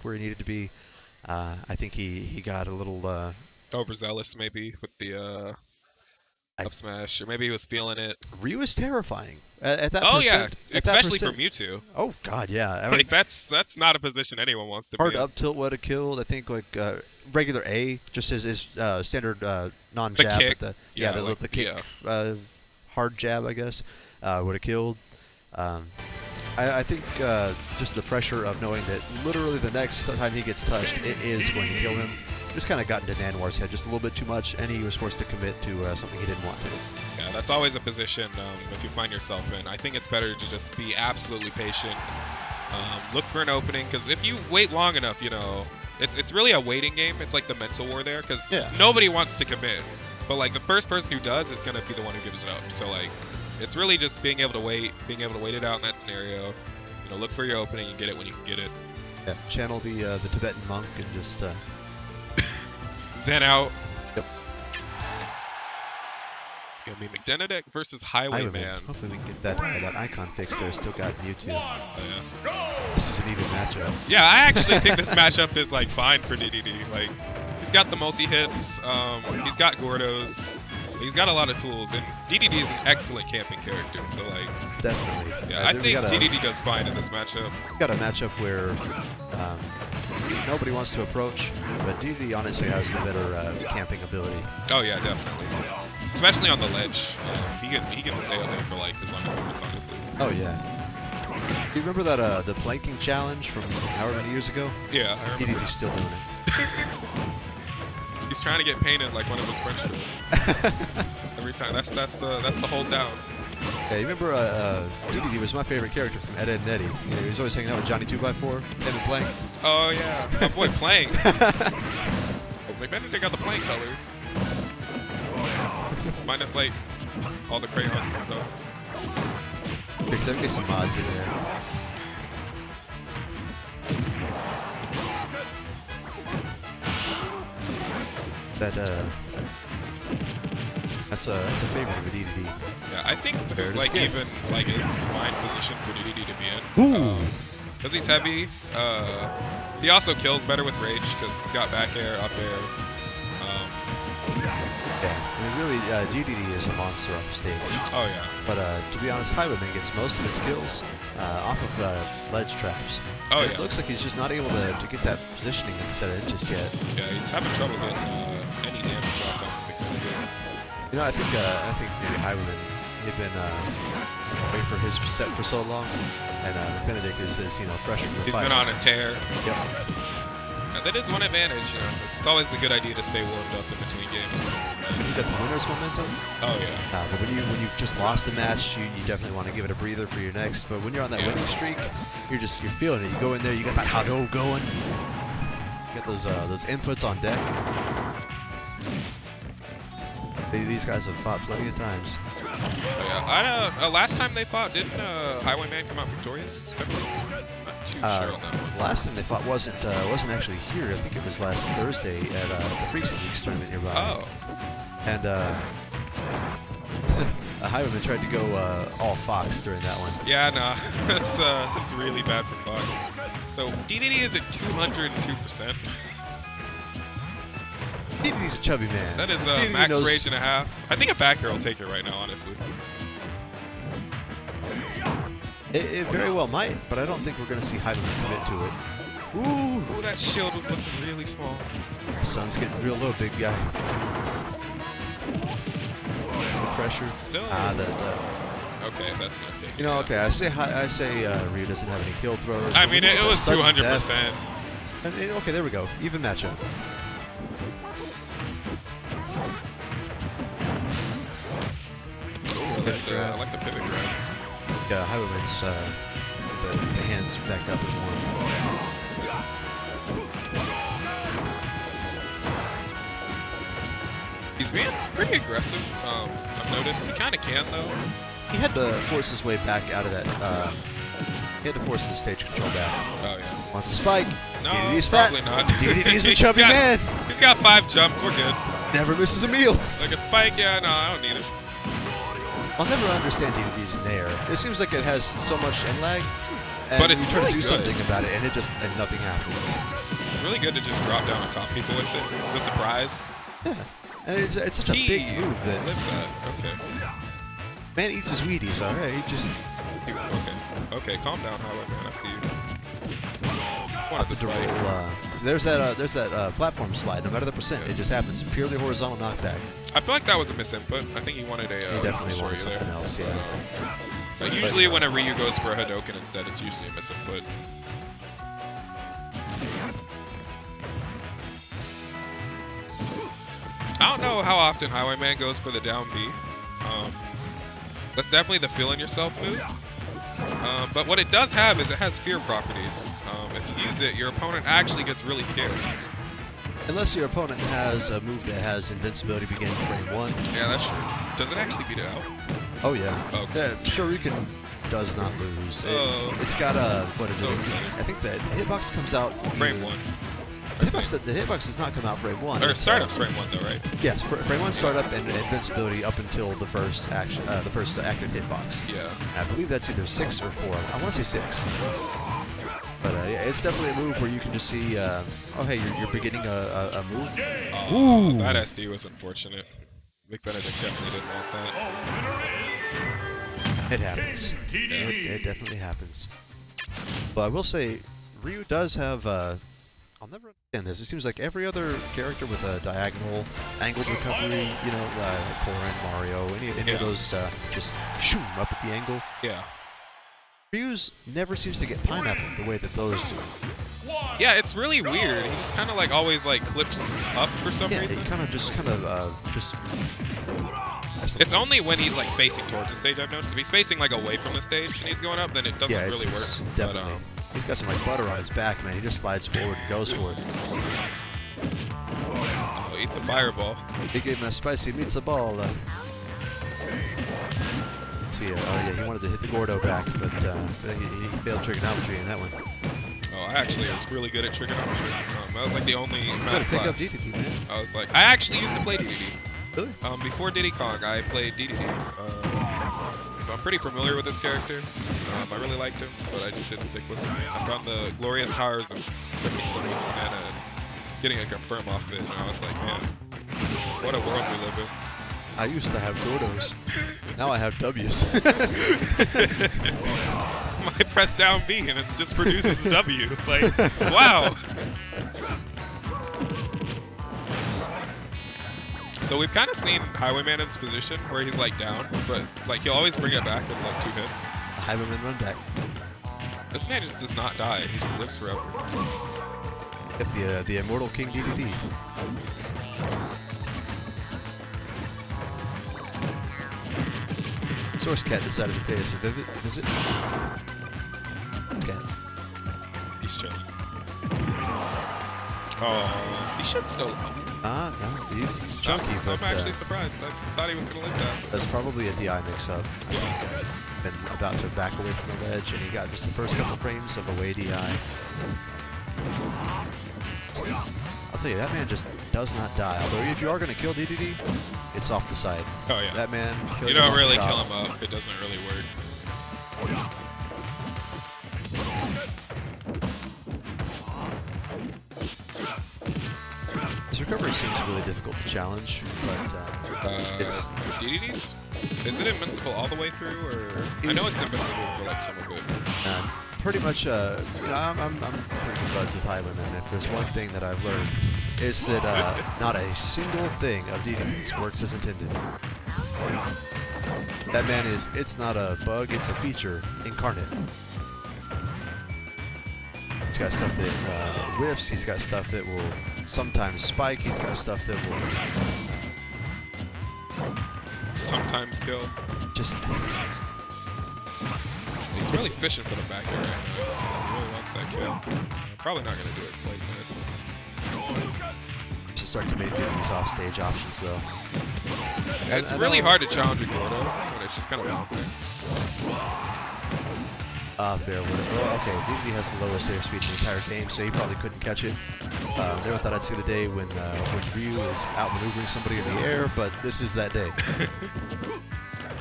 where he needed to be. I think he got a little overzealous maybe with the up smash, or maybe he was feeling it. Ryu is terrifying at that Oh percent. yeah, especially for Mewtwo. Oh god, yeah. I Like mean, that's not a position anyone wants to hard be in. up tilt would have killed. I think like regular A, just his standard non-jab. kick. But Yeah, the kick, hard jab, I guess, would have killed. I think just the pressure of knowing that literally the next time he gets touched, it is going to kill him. Just kind of got into Nanwar's head just a little bit too much, and he was forced to commit to something he didn't want to. Yeah, that's always a position if you find yourself in. I think it's better to just be absolutely patient. Look for an opening, because if you wait long enough, you know, it's really a waiting game. It's like the mental war there, because nobody wants to commit. But like the first person who does is going to be the one who gives it up. So like it's really just being able to wait it out in that scenario. You know, look for your opening and get it when you can get it. Yeah, channel the Tibetan monk and just zen out. Yep. It's gonna be McBenedict versus Highwayman. Hopefully we can get that icon fixed there. Still got Mewtwo. Yeah. This is an even matchup. Yeah, I actually think this matchup is like fine for Dedede. Like he's got the multi-hits, he's got Gordos, he's got a lot of tools, and Dedede is an excellent camping character, so like definitely. Yeah, I think Dedede does fine in this matchup. Got a matchup where nobody wants to approach, but Dedede honestly has the better camping ability. Oh yeah, definitely. Especially on the ledge, he can stay out there for like as long as he wants, honestly. Oh yeah. Do you remember that the planking challenge from however many years ago? Yeah, I remember. Dedede's still doing it. He's trying to get painted like one of his French girls. Every time. That's the hold down. Yeah, you remember Dedede was my favorite character from Dedede and Eddie. You know, he was always hanging out with Johnny 2x4, him and Plank. Oh yeah, my boy Plank. Oh, McBenedict got the Plank colors. Minus like all the crayons and stuff. Except get some mods in there. That's a favorite of Dedede. Yeah, I think this is like even like a fine position for Dedede to be in. Ooh. Because he's heavy. He also kills better with rage because he's got back air, up air. Yeah, I mean, really, Dedede is a monster on stage. Oh yeah. But to be honest, Highwayman gets most of his kills off of ledge traps. Oh and yeah. It looks like he's just not able to get that positioning and set it just yet. Yeah, he's having trouble getting any damage off of McBenedict. You know, I think maybe Highwayman had been waiting for his set for so long, and McBenedict is fresh from the He's fight. been on a tear. Yep. Now, that is one advantage, you know. It's always a good idea to stay warmed up in between games. When you got the winner's momentum. Oh yeah. But when you've just lost a match, you definitely want to give it a breather for your next. But when you're on that winning streak, you're feeling it. You go in there, you got that Hado going. You got those inputs on deck. These guys have fought plenty of times. Oh, yeah. Last time they fought, didn't Highwayman come out victorious? I believe. Not too sure on that one. Last time they fought wasn't actually here. I think it was last Thursday at the Freaks and Geeks tournament nearby. Oh. And Highwayman tried to go all Fox during that one. Yeah, no, that's really bad for Fox. So Dedede is at 202%. Dedede's a chubby man. That is max rage and a half. I think a back air will take it right now, honestly. It very well might, but I don't think we're going to see Highwayman commit to it. Ooh, that shield was looking really small. Sun's getting real low, big guy. The pressure. Still. Okay, that's gonna take. You know, okay. I say Ryu doesn't have any kill throws. I mean, it was 200%. Okay, there we go. Even matchup. I like the pivot grab. Yeah, Highwayman's the hands back up and warm. He's being pretty aggressive. I've noticed. He kind of can though. He had to force his way back out of that. He had to force the stage control back. Oh yeah. Wants to spike. No, Dedede's probably fat. not. Dedede's a chubby man. He's got 5 jumps. We're good. Never misses a meal. Like a spike, yeah. No, I don't need it. I'll never understand Dedede's Nair. It seems like it has so much end lag. And But it's you try really to do good. something about it, and nothing happens. It's really good to just drop down on top people with it. The surprise. Yeah, and it's such a big move that Live that. Okay. man eats his Wheaties. All right, he just Okay, calm down, Highwayman. I see you. up to roll. So there's that platform slide. No matter the percent, it just happens. Purely horizontal knockback. I feel like that was a misinput. I think he wanted a. He definitely wanted shorty something there. else. Yeah. But usually when a Ryu goes for a Hadoken instead, it's usually a misinput. I don't know how often Highwayman goes for the down B. That's definitely the feel in yourself move. But what it does have is it has fear properties. If you use it, your opponent actually gets really scared. Unless your opponent has a move that has invincibility beginning frame 1. Yeah, that's true. Does it actually beat it out? Oh yeah. Okay. Yeah, Shuriken does not lose. Oh. It's got a what is So it? exciting. I think that the hitbox comes out Frame either- 1. The hitbox does not come out frame 1. Or It's, startup's frame 1 though, right? Yes, frame 1 startup and invincibility up until the first action, the first active hitbox. Yeah. And I believe that's either 6 or 4. I want to say 6. But yeah, it's definitely a move where you can just see, oh hey, you're beginning a move. Oh, Ooh. that SD was unfortunate. McBenedict definitely didn't want that. It happens. It definitely happens. But I will say, Ryu does have. I'll never understand this. It seems like every other character with a diagonal, angled recovery, you know, like Korin, Mario, any of those, just shoom up at the angle. Yeah. Ryu's never seems to get pineapple the way that those do. Yeah, it's really weird. He just kind of like always like clips up for some Yeah, reason. it kind of just. It's only when he's like facing towards the stage I've noticed. If he's facing like away from the stage and he's going up, then it doesn't Yeah, really it's work. definitely. He's got some like butter on his back, man. He just slides forward and goes for it. Oh, eat the fireball. He gave him a spicy pizza ball. Let's see, oh yeah, he wanted to hit the Gordo back, but he failed trigonometry in that one. Oh, I actually was really good at trigonometry. That was like the only math Pick up class. Dedede, man. I was like, I actually used to play Dedede. Really? Before Diddy Kong, I played Dedede. I'm pretty familiar with this character. I really liked him, but I just didn't stick with him. I found the glorious powers of tripping someone with a banana and getting a confirm off it, and I was like, man, what a world we live in. I used to have Gordos. Now I have W's. I press down B and it just produces a W. Like, wow. So we've kind of seen Highwayman in this position where he's like down, but like he'll always bring it back with like 2 hits. Highwayman run back. This man just does not die. He just lives forever. Get the immortal King Dedede. Source Cat decided to pay us a visit. Cat. He's chilling. Oh, he should still. No, he's chunky, but I'm actually surprised. I thought he was gonna live that. that's probably a DI mix-up. I think been about to back away from the ledge, and he got just the first couple frames of away DI. I'll tell you, that man just does not die. Although if you are going to kill Dedede, it's off the side. Oh yeah. That man. You don't really kill him up. It doesn't really work. His recovery seems really difficult to challenge, but it's Dedede's? Is it invincible all the way through, or I know it's invincible for like some of it. pretty much. You know, I'm pretty good buds with Highwayman, and if there's one thing that I've learned, is that not a single thing of Dedede's works as intended. That man is. It's not a bug. It's a feature incarnate. He's got stuff that whiffs. He's got stuff that will sometimes spike. He's got stuff that will Sometimes kill. just. He's really fishing for the back air right now. He really wants that kill. Probably not going to do it like that. Should start committing to these off-stage options, though. It's really hard to challenge a Gordo when it's just kind of bouncing. Fair. Well, okay, Dedede has the lowest airspeed in the entire game, so he probably couldn't catch it. Never thought I'd see the day when Ryu is outmaneuvering somebody in the air, but this is that day.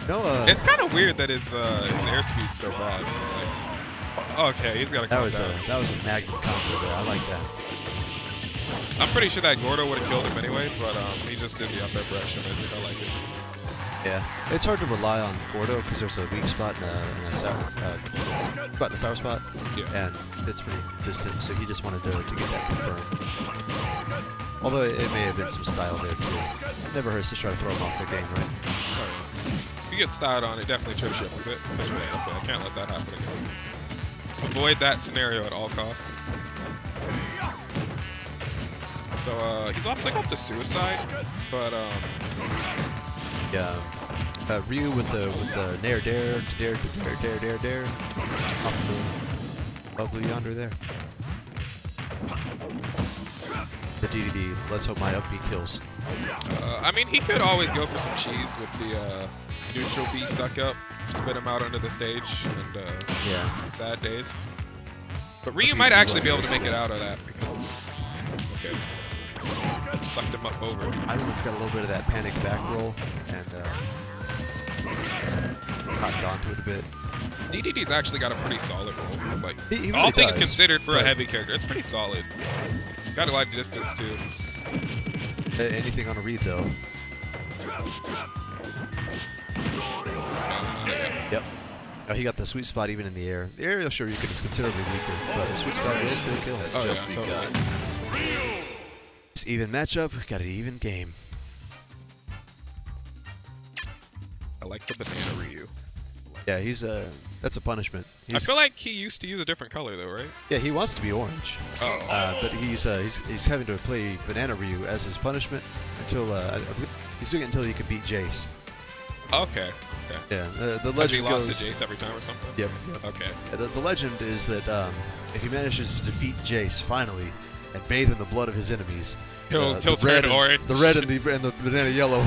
No, it's kind of weird that his airspeed's so bad. Like, Okay, he's got to calm down. That was a magnet combo there. I like that. I'm pretty sure that Gordo would have killed him anyway, but he just did the up air for extra measure. I like it. Yeah, it's hard to rely on Gordo because there's a weak spot and a sour spot, Yeah. and it's pretty inconsistent. So he just wanted to get that confirmed. Although it may have been some style there too. Never hurts to try to throw him off their game, right? Oh, yeah. If you get styled on, it definitely trips you up a bit. Okay, I can't let that happen again. Avoid that scenario at all cost. So he's also got the suicide, but Yeah. Ryu with the nair dare to dare off of the lovely yonder there. The DDD. Let's hope my up B kills. I mean, he could always go for some cheese with the neutral B suck up, spit him out onto the stage, and Yeah. sad days. But Ryu might actually be able to make it out of that because okay, sucked him up over. Ivan's got a little bit of that panic back roll and cottoned onto it a bit. DDD's actually got a pretty solid roll. Like He really all things does, considered for a but- heavy character, it's pretty solid. Got a lot of distance too. Anything on a read though. Yeah. Yep. Oh, he got the sweet spot even in the air. The aerial sure you could is considerably weaker, but the sweet spot will still kill. Oh yeah, totally. It's even matchup, got an even game. I like the banana Ryu. Yeah, he's that's a punishment. I feel like he used to use a different color though, right? Yeah, he wants to be orange. Oh. But he's having to play Banana Ryu as his punishment until I believe he's doing it until he can beat Jace. Okay. Okay. Yeah, the Has legend he lost goes. to Jace every time or something? Yep. Okay. The legend is that if he manages to defeat Jace finally and bathe in the blood of his enemies, He'll the turn red and- orange. The red and the banana yellow.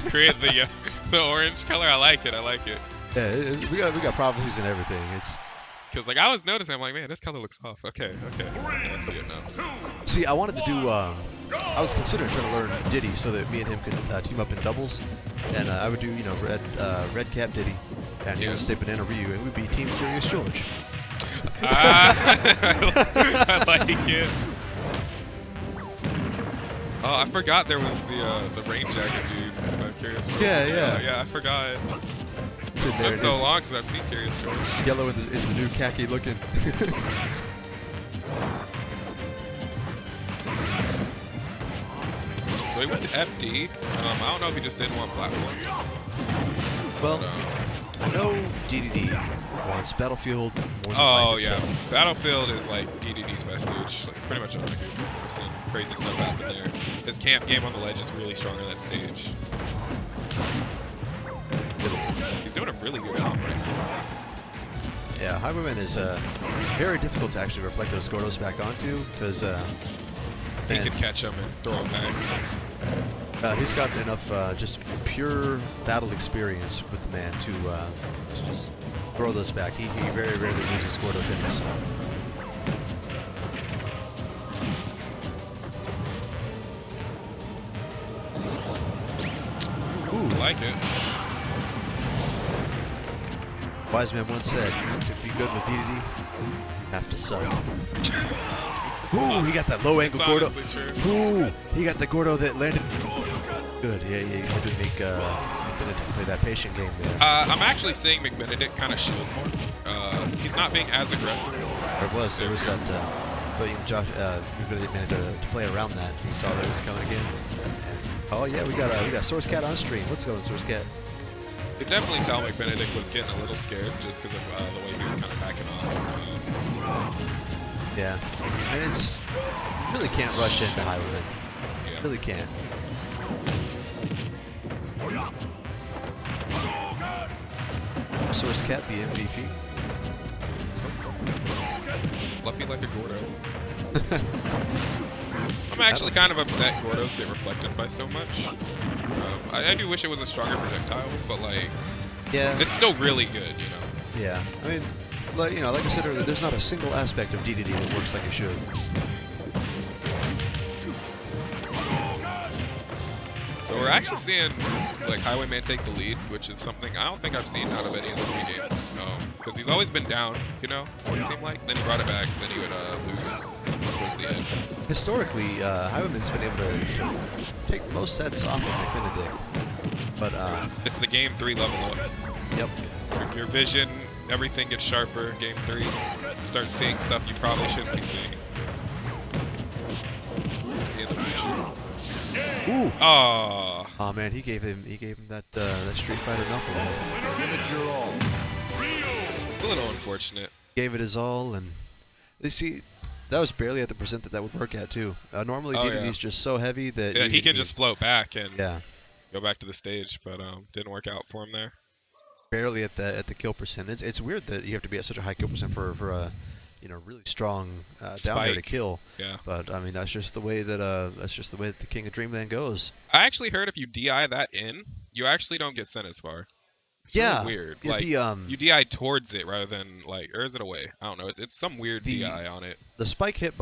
Create the orange color. I like it. I like it. Yeah, we got prophecies and everything. It's Cause like I was noticing, I'm like, man, this color looks off. Okay. I see it now. see, I wanted to do. I was considering trying to learn Diddy so that me and him could team up in doubles, and I would do red cap Diddy, and he Yeah. would stay Banana Ryu, and we'd be Team Furious George. I like it. Oh, I forgot there was the rain jacket dude. I'm curious. Yeah, I forgot. It's in It's there. been so It's long since I've seen Curious George. yellow is the new khaki looking. So he went to FD. I don't know if he just didn't want platforms. Well, But, I know DDD wants Battlefield more than oh life yeah, itself. Battlefield is like DDD's best stage. Like pretty much unargued. I've seen crazy stuff happen there. His camp game on the ledge is really strong on that stage. He's doing a really good job right now. Yeah, Highwayman is very difficult to actually reflect those Gordos back onto because He can catch him and throw him back. he's got enough just pure battle experience with the man to just throw those back. He very rarely loses Gordo tennis. Ooh, I like it. Wise man once said, to be good with DDD, you have to suck. Ooh, he got that low angle It's Gordo. honestly true. Ooh, he got the Gordo that landed. Good, yeah, you had to make McBenedict play that patient game there. I'm actually seeing McBenedict kind of shield more. He's not being as aggressive. There was that, but Josh, McBenedict managed to play around that. He saw that it was coming again. And, oh yeah, we got Source Cat on stream. What's going, Source Cat? You could definitely tell McBenedict was getting a little scared just because of the way he was kind of backing off. Yeah, and you really can't rush into Highwayman. Yeah. Really can't. Source Cat, the MVP. So fluffy like a Gordo. I'm actually kind of upset Gordos get reflected by so much. I do wish it was a stronger projectile, but like, Yeah. it's still really good, you know. Yeah. I mean, like I said earlier, there's not a single aspect of DDD that works like it should. So we're actually seeing like Highwayman take the lead, which is something I don't think I've seen out of any of the 3 games. because he's always been down, you know, it seemed like. Then he brought it back, then he would lose towards the end. Historically, Highwayman's been able to take most sets off of McBenedict, but It's the game 3 level up. yep. Your vision, everything gets sharper. Game 3, you start seeing stuff you probably shouldn't be seeing. You see in the future. Ooh. Oh. Oh man, he gave him that Street Fighter knuckle. A little unfortunate. Gave it his all, and they see that was barely at the percent that would work at too. Normally, Dedede's just so heavy that Yeah, he can just float back and go back to the stage, but didn't work out for him there. Barely at the kill percent. It's weird that you have to be at such a high kill percent for a really strong down there to kill. Yeah. But I mean that's just the way that the King of Dreamland goes. I actually heard if you DI that in, you actually don't get sent as far. It's really weird. Yeah, like you DI towards it rather than like, or is it away? I don't know. It's some weird DI on it. The spike hitbox